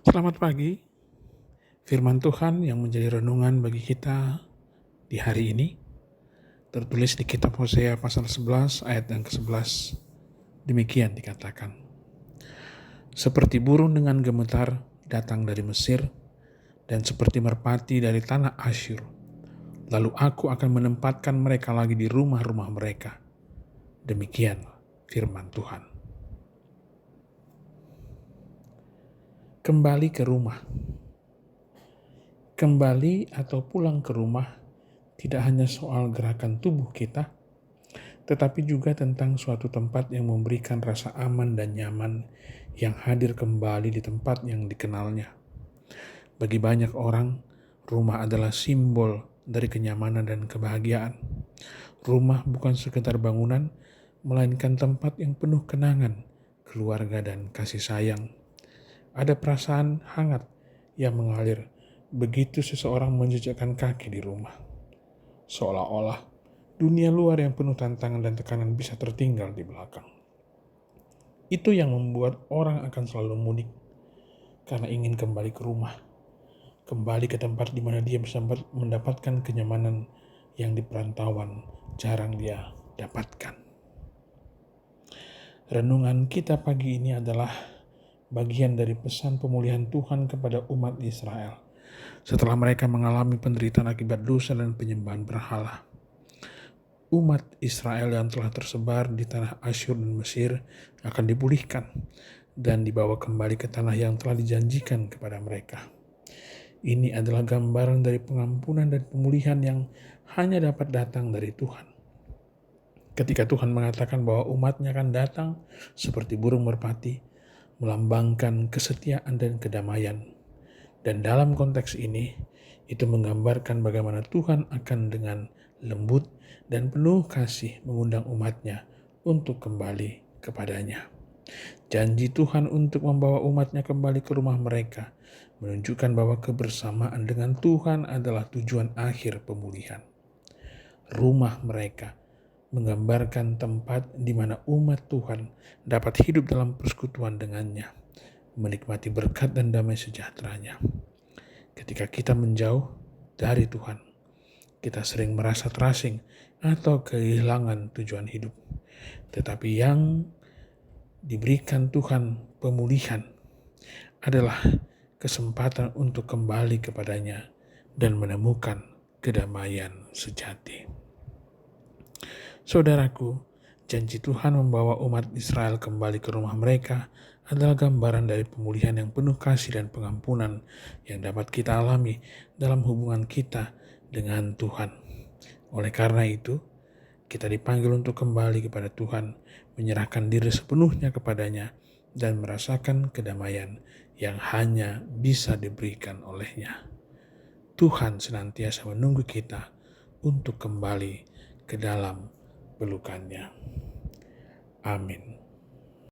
Selamat pagi, firman Tuhan yang menjadi renungan bagi kita di hari ini tertulis di kitab Hosea pasal 11 ayat yang ke-11. Demikian dikatakan, seperti burung dengan gemetar datang dari Mesir dan seperti merpati dari tanah Asyur, lalu aku akan menempatkan mereka lagi di rumah-rumah mereka. Demikian firman Tuhan. Kembali ke rumah. Kembali atau pulang ke rumah tidak hanya soal gerakan tubuh kita, tetapi juga tentang suatu tempat yang memberikan rasa aman dan nyaman yang hadir kembali di tempat yang dikenalnya. Bagi banyak orang, rumah adalah simbol dari kenyamanan dan kebahagiaan. Rumah bukan sekedar bangunan, melainkan tempat yang penuh kenangan, keluarga, dan kasih sayang. Ada perasaan hangat yang mengalir begitu seseorang menjejakkan kaki di rumah. Seolah-olah dunia luar yang penuh tantangan dan tekanan bisa tertinggal di belakang. Itu yang membuat orang akan selalu mudik karena ingin kembali ke rumah. Kembali ke tempat di mana dia bisa mendapatkan kenyamanan yang di perantauan jarang dia dapatkan. Renungan kita pagi ini adalah bagian dari pesan pemulihan Tuhan kepada umat Israel setelah mereka mengalami penderitaan akibat dosa dan penyembahan berhala. Umat Israel yang telah tersebar di tanah Asyur dan Mesir akan dipulihkan dan dibawa kembali ke tanah yang telah dijanjikan kepada mereka. Ini adalah gambaran dari pengampunan dan pemulihan yang hanya dapat datang dari Tuhan. Ketika Tuhan mengatakan bahwa umatnya akan datang seperti burung merpati, melambangkan kesetiaan dan kedamaian. Dan dalam konteks ini, itu menggambarkan bagaimana Tuhan akan dengan lembut dan penuh kasih mengundang umatnya untuk kembali kepadanya. Janji Tuhan untuk membawa umatnya kembali ke rumah mereka menunjukkan bahwa kebersamaan dengan Tuhan adalah tujuan akhir pemulihan. Rumah mereka menggambarkan tempat di mana umat Tuhan dapat hidup dalam persekutuan dengannya, menikmati berkat dan damai sejahteranya. Ketika kita menjauh dari Tuhan, kita sering merasa terasing atau kehilangan tujuan hidup. Tetapi yang diberikan Tuhan pemulihan adalah kesempatan untuk kembali kepadanya dan menemukan kedamaian sejati. Saudaraku, janji Tuhan membawa umat Israel kembali ke rumah mereka adalah gambaran dari pemulihan yang penuh kasih dan pengampunan yang dapat kita alami dalam hubungan kita dengan Tuhan. Oleh karena itu, kita dipanggil untuk kembali kepada Tuhan, menyerahkan diri sepenuhnya kepadanya, dan merasakan kedamaian yang hanya bisa diberikan olehnya. Tuhan senantiasa menunggu kita untuk kembali ke dalam pelukannya. Amin.